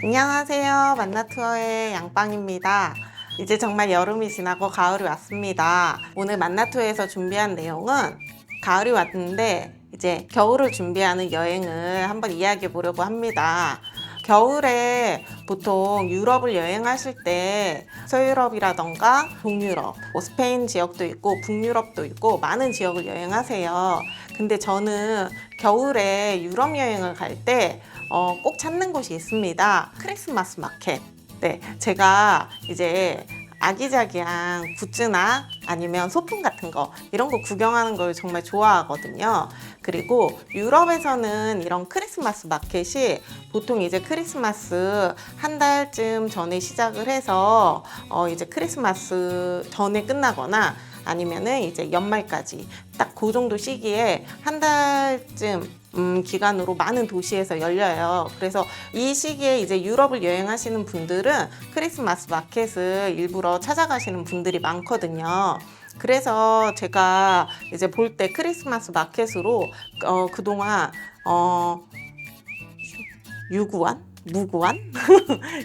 안녕하세요. 만나투어의 양빵입니다. 이제 정말 여름이 지나고 가을이 왔습니다. 오늘 만나투어에서 준비한 내용은 가을이 왔는데 이제 겨울을 준비하는 여행을 한번 이야기해 보려고 합니다. 겨울에 보통 유럽을 여행하실 때 서유럽이라던가 동유럽, 스페인 지역도 있고 북유럽도 있고 많은 지역을 여행하세요. 근데 저는 겨울에 유럽 여행을 갈 때 꼭 찾는 곳이 있습니다. 크리스마스 마켓. 네, 제가 이제 아기자기한 굿즈나 아니면 소품 같은 거 이런 거 구경하는 걸 정말 좋아하거든요. 그리고 유럽에서는 이런 크리스마스 마켓이 보통 이제 크리스마스 한 달쯤 전에 시작을 해서 이제 크리스마스 전에 끝나거나 아니면은 이제 연말까지 딱 그 정도 시기에 한 달쯤 기간으로 많은 도시에서 열려요. 그래서 이 시기에 이제 유럽을 여행하시는 분들은 크리스마스 마켓을 일부러 찾아가시는 분들이 많거든요. 그래서 제가 이제 볼 때 크리스마스 마켓으로 그동안 유구한? 무구한?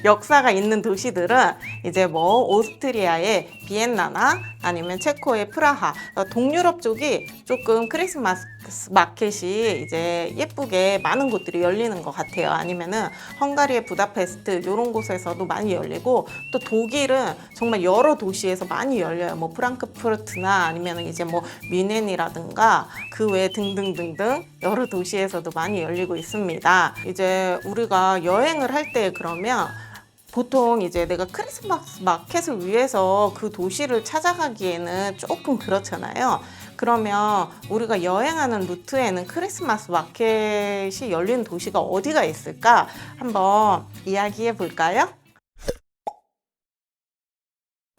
역사가 있는 도시들은 이제 뭐 오스트리아의 비엔나나 아니면 체코의 프라하, 동유럽 쪽이 조금 크리스마스 마켓이 이제 예쁘게 많은 곳들이 열리는 것 같아요. 아니면은 헝가리의 부다페스트 이런 곳에서도 많이 열리고, 또 독일은 정말 여러 도시에서 많이 열려요. 뭐 프랑크푸르트나 아니면 이제 뭐 뮌헨이라든가 그 외 등등등등 여러 도시에서도 많이 열리고 있습니다. 이제 우리가 여행을 할 때 그러면 보통 이제 내가 크리스마스 마켓을 위해서 그 도시를 찾아가기에는 조금 그렇잖아요. 그러면 우리가 여행하는 루트에는 크리스마스 마켓이 열린 도시가 어디가 있을까? 한번 이야기해 볼까요?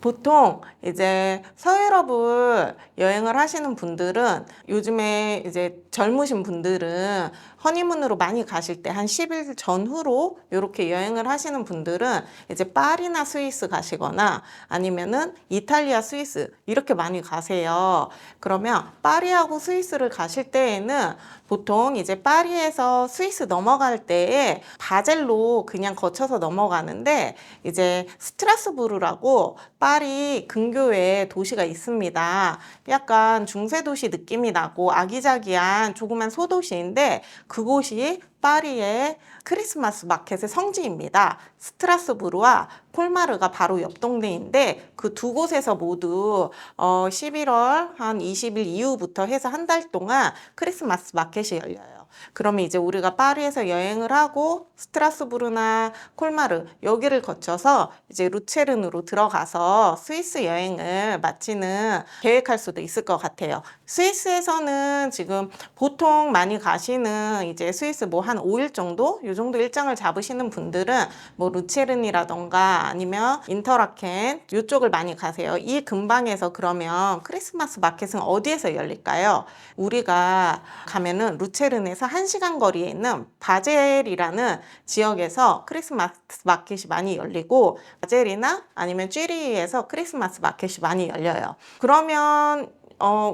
보통 이제 서유럽을 여행을 하시는 분들은, 요즘에 이제 젊으신 분들은 허니문으로 많이 가실 때 한 10일 전후로 이렇게 여행을 하시는 분들은 이제 파리나 스위스 가시거나 아니면은 이탈리아, 스위스 이렇게 많이 가세요. 그러면 파리하고 스위스를 가실 때에는 보통 이제 파리에서 스위스 넘어갈 때에 바젤로 그냥 거쳐서 넘어가는데, 이제 스트라스부르라고 파리 근교에 도시가 있습니다. 약간 중세도시 느낌이 나고 아기자기한 조그만 소도시인데, 그곳이 파리의 크리스마스 마켓의 성지입니다. 스트라스부르와 콜마르가 바로 옆 동네인데, 그 두 곳에서 모두 11월 한 20일 이후부터 해서 한 달 동안 크리스마스 마켓이 열려요. 그러면 이제 우리가 파리에서 여행을 하고 스트라스부르나 콜마르 여기를 거쳐서 이제 루체른으로 들어가서 스위스 여행을 마치는 계획할 수도 있을 것 같아요. 스위스에서는 지금 보통 많이 가시는 이제 스위스 뭐 한 5일 정도? 이 정도 일정을 잡으시는 분들은 뭐 루체른이라던가 아니면 인터라켄 이쪽을 많이 가세요. 이 근방에서 그러면 크리스마스 마켓은 어디에서 열릴까요? 우리가 가면은 루체른에서 1시간 거리에 있는 바젤이라는 지역에서 크리스마스 마켓이 많이 열리고, 바젤이나 아니면 쥐리히에서 크리스마스 마켓이 많이 열려요. 그러면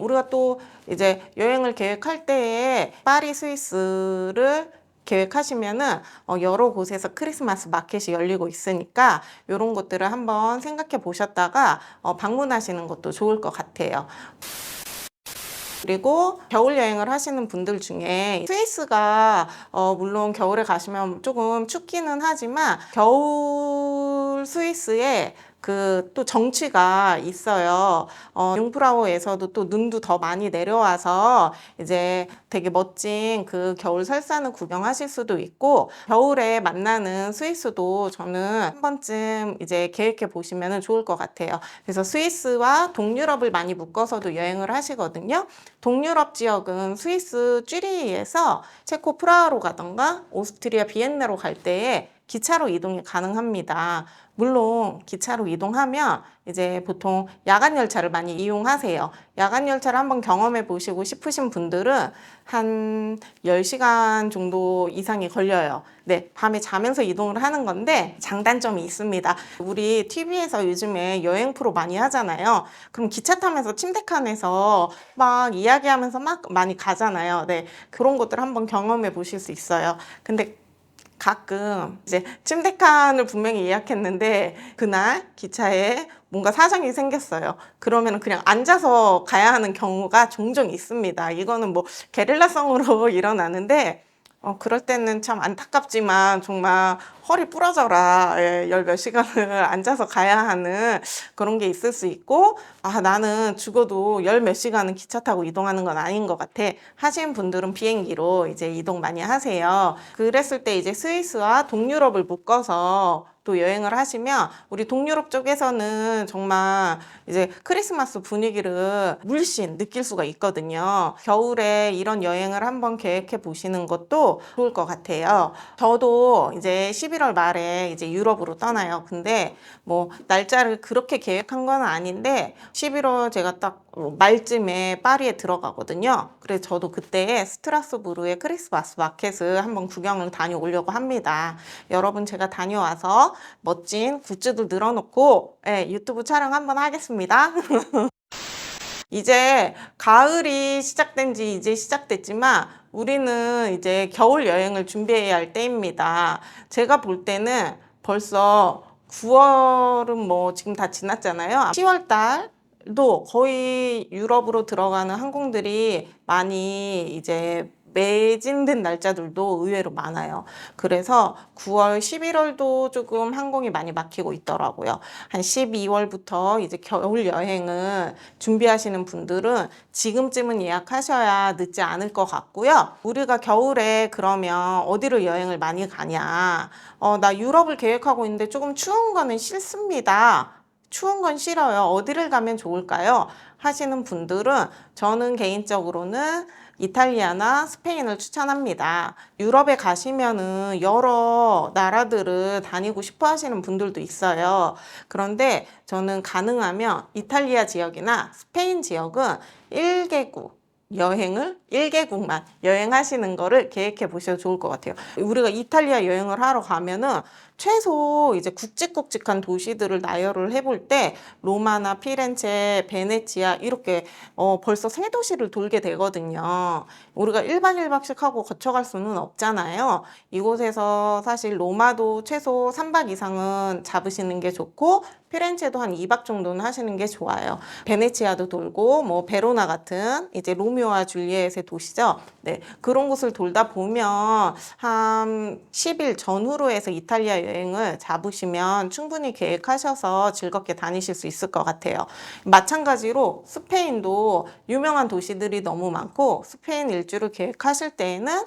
우리가 또 이제 여행을 계획할 때에 파리, 스위스를 계획하시면은 여러 곳에서 크리스마스 마켓이 열리고 있으니까 이런 것들을 한번 생각해 보셨다가 방문하시는 것도 좋을 것 같아요. 그리고 겨울 여행을 하시는 분들 중에 스위스가 물론 겨울에 가시면 조금 춥기는 하지만 겨울 스위스에 그 또 정취가 있어요. 융프라우에서도 또 눈도 더 많이 내려와서 이제 되게 멋진 그 겨울 설산을 구경하실 수도 있고, 겨울에 만나는 스위스도 저는 한 번쯤 이제 계획해 보시면 좋을 것 같아요. 그래서 스위스와 동유럽을 많이 묶어서도 여행을 하시거든요. 동유럽 지역은 스위스 쥐리히에서 체코 프라하로 가던가 오스트리아 비엔나로 갈 때에 기차로 이동이 가능합니다. 물론 기차로 이동하면 이제 보통 야간 열차를 많이 이용하세요. 야간 열차를 한번 경험해 보시고 싶으신 분들은 한 10시간 정도 이상이 걸려요. 네, 밤에 자면서 이동을 하는 건데 장단점이 있습니다. 우리 TV에서 요즘에 여행 프로 많이 하잖아요. 그럼 기차 타면서 침대칸에서 막 이야기하면서 막 많이 가잖아요. 네, 그런 것들 한번 경험해 보실 수 있어요. 근데 가끔 이제 침대 칸을 분명히 예약했는데 그날 기차에 뭔가 사정이 생겼어요. 그러면 그냥 앉아서 가야 하는 경우가 종종 있습니다. 이거는 뭐 게릴라성으로 일어나는데 그럴 때는 참 안타깝지만 정말 허리 부러져라. 예, 열 몇 시간을 앉아서 가야 하는 그런 게 있을 수 있고, 나는 죽어도 열 몇 시간은 기차 타고 이동하는 건 아닌 것 같아 하신 분들은 비행기로 이제 이동 많이 하세요. 그랬을 때 이제 스위스와 동유럽을 묶어서 또 여행을 하시면 우리 동유럽 쪽에서는 정말 이제 크리스마스 분위기를 물씬 느낄 수가 있거든요. 겨울에 이런 여행을 한번 계획해 보시는 것도 좋을 것 같아요. 저도 이제 11월 말에 이제 유럽으로 떠나요. 근데 뭐 날짜를 그렇게 계획한 건 아닌데 11월 제가 딱 말쯤에 파리에 들어가거든요. 그래서 저도 그때 스트라스부르의 크리스마스 마켓을 한번 구경을 다녀오려고 합니다. 여러분, 제가 다녀와서 멋진 굿즈도 늘어놓고 유튜브 촬영 한번 하겠습니다. 이제 가을이 시작된 지 이제 시작됐지만 우리는 이제 겨울 여행을 준비해야 할 때입니다. 제가 볼 때는 벌써 9월은 뭐 지금 다 지났잖아요. 10월 달도 거의 유럽으로 들어가는 항공들이 많이 이제 매진된 날짜들도 의외로 많아요. 그래서 9월, 11월도 조금 항공이 많이 막히고 있더라고요. 한 12월부터 이제 겨울 여행을 준비하시는 분들은 지금쯤은 예약하셔야 늦지 않을 것 같고요. 우리가 겨울에 그러면 어디를 여행을 많이 가냐? 나 유럽을 계획하고 있는데 조금 추운 거는 싫습니다. 추운 건 싫어요. 어디를 가면 좋을까요? 하시는 분들은 저는 개인적으로는 이탈리아나 스페인을 추천합니다. 유럽에 가시면은 여러 나라들을 다니고 싶어 하시는 분들도 있어요. 그런데 저는 가능하면 이탈리아 지역이나 스페인 지역은 1개국만 여행하시는 거를 계획해 보셔도 좋을 것 같아요. 우리가 이탈리아 여행을 하러 가면은 최소 이제 굵직굵직한 도시들을 나열을 해볼 때 로마나 피렌체, 베네치아 이렇게 벌써 세 도시를 돌게 되거든요. 우리가 1박 1박씩 하고 거쳐갈 수는 없잖아요. 이곳에서 사실 로마도 최소 3박 이상은 잡으시는 게 좋고 피렌체도 한 2박 정도는 하시는 게 좋아요. 베네치아도 돌고 뭐 베로나 같은 이제 로미오와 줄리엣의 도시죠. 네, 그런 곳을 돌다 보면 한 10일 전후로 해서 이탈리아 여행을 잡으시면 충분히 계획하셔서 즐겁게 다니실 수 있을 것 같아요. 마찬가지로 스페인도 유명한 도시들이 너무 많고 스페인 일주를 계획하실 때에는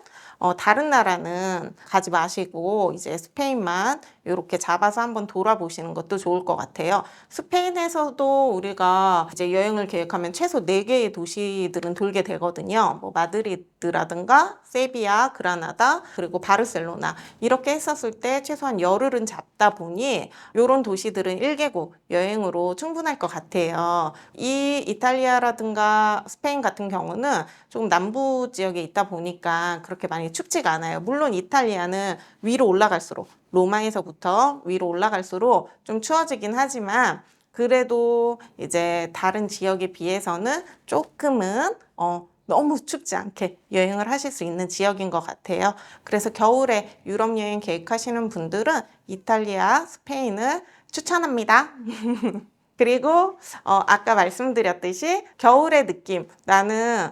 다른 나라는 가지 마시고 이제 스페인만 이렇게 잡아서 한번 돌아보시는 것도 좋을 것 같아요. 스페인에서도 우리가 이제 여행을 계획하면 최소 4개의 도시들은 돌게 되거든요. 뭐 마드리드라든가 세비야, 그라나다, 그리고 바르셀로나 이렇게 했었을 때 최소한 열흘은 잡다 보니 이런 도시들은 1개국 여행으로 충분할 것 같아요. 이 이탈리아라든가 스페인 같은 경우는 좀 남부 지역에 있다 보니까 그렇게 많이 춥지가 않아요. 물론 이탈리아는 위로 올라갈수록 로마에서부터 위로 올라갈수록 좀 추워지긴 하지만 그래도 이제 다른 지역에 비해서는 조금은 너무 춥지 않게 여행을 하실 수 있는 지역인 것 같아요. 그래서 겨울에 유럽 여행 계획하시는 분들은 이탈리아, 스페인을 추천합니다. 그리고 아까 말씀드렸듯이 겨울의 느낌, 나는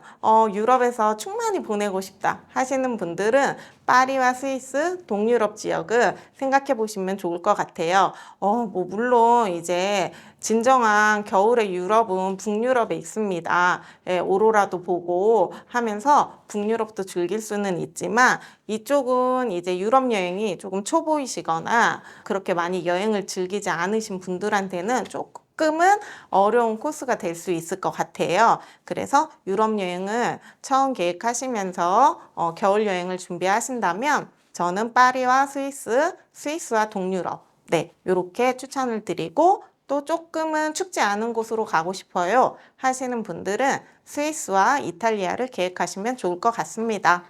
유럽에서 충만히 보내고 싶다 하시는 분들은 파리와 스위스, 동유럽 지역을 생각해 보시면 좋을 것 같아요. 뭐 물론 이제 진정한 겨울의 유럽은 북유럽에 있습니다. 오로라도 보고 하면서 북유럽도 즐길 수는 있지만 이쪽은 이제 유럽 여행이 조금 초보이시거나 그렇게 많이 여행을 즐기지 않으신 분들한테는 조금은 어려운 코스가 될 수 있을 것 같아요. 그래서 유럽 여행을 처음 계획하시면서 겨울 여행을 준비하신다면 저는 파리와 스위스와 동유럽 이렇게 추천을 드리고 또 조금은 춥지 않은 곳으로 가고 싶어요 하시는 분들은 스위스와 이탈리아를 계획하시면 좋을 것 같습니다.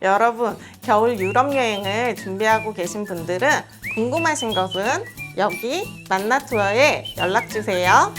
여러분, 겨울 유럽 여행을 준비하고 계신 분들은 궁금하신 것은 여기 만나투어에 연락 주세요.